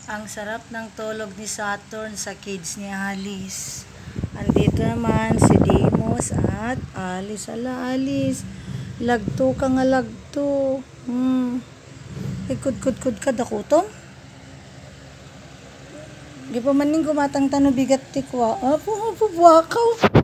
Ang sarap ng tulog ni Saturn sa cage ni Alice. Andito naman si Deimos at Alice. Ala, Alice. Lagto ka nga lagto. Ikod-kod-kod ka dakutom. Di pa maning gumatang tano bigat tikwa. Apo, buwakaw.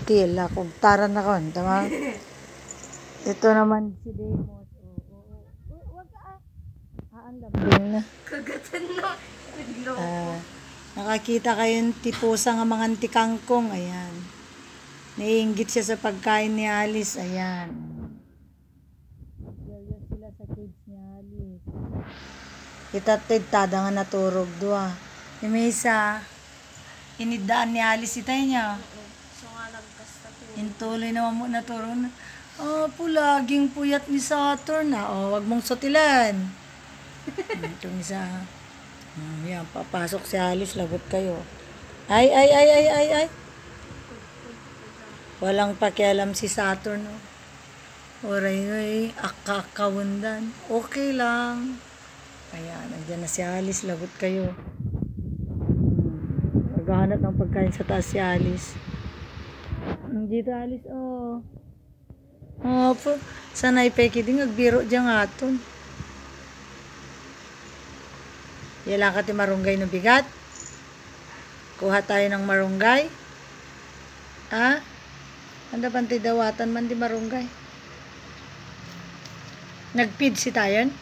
Tila, kugtaran na ko. Tama? Ito naman si Deimos. Huwag ka ang lambing na. Kagatan na. Nakakita kayong tipusa nga mga antikangkong. Ayan. Naiinggit siya sa pagkain ni Alice. Ayan. Serious sila sa kids ni Alice. Itatid-tada nga naturog doa. Yung may isa, inidaan ni Alice itay niya. So nga nagkasta po. Intuloy naman mo naturog na. Laging puyat ni Saturn na. Wag mong sutilan. Itong isa. Yan, papasok si Alice, lagot kayo. Ay. Walang pakialam si Saturn. Oray, akakawundan. Okay lang. Ayan, nandiyan na si Alice, lagot kayo. Naghahanap ng pagkain sa taas si Alice. Dito Alice, sanay peki din agbiro dyan aton. Yala ka ti marunggay no bigat. Kuha tayo ng marunggay. Anda pantay dawatan man di marunggay. Nagpid si tayon?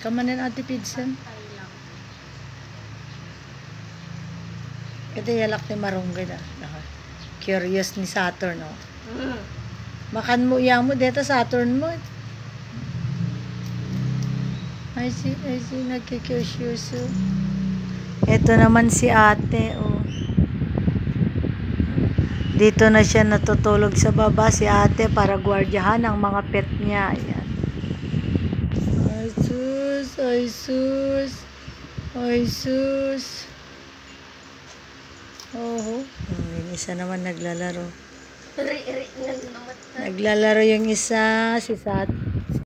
Kamanin ati pidsan. Ito yalak ni marunggay na. Curious ni Saturn, Makan mo iya mo, dito Saturn mo. I see, nagkikurious. Ito naman si ate, Dito na siya natutulog sa baba, si ate, para gwardiyahan ang mga pet niya. Ayan. Ay sus. Yung isa naman naglalaro. Naglalaro yung isa, si Sat.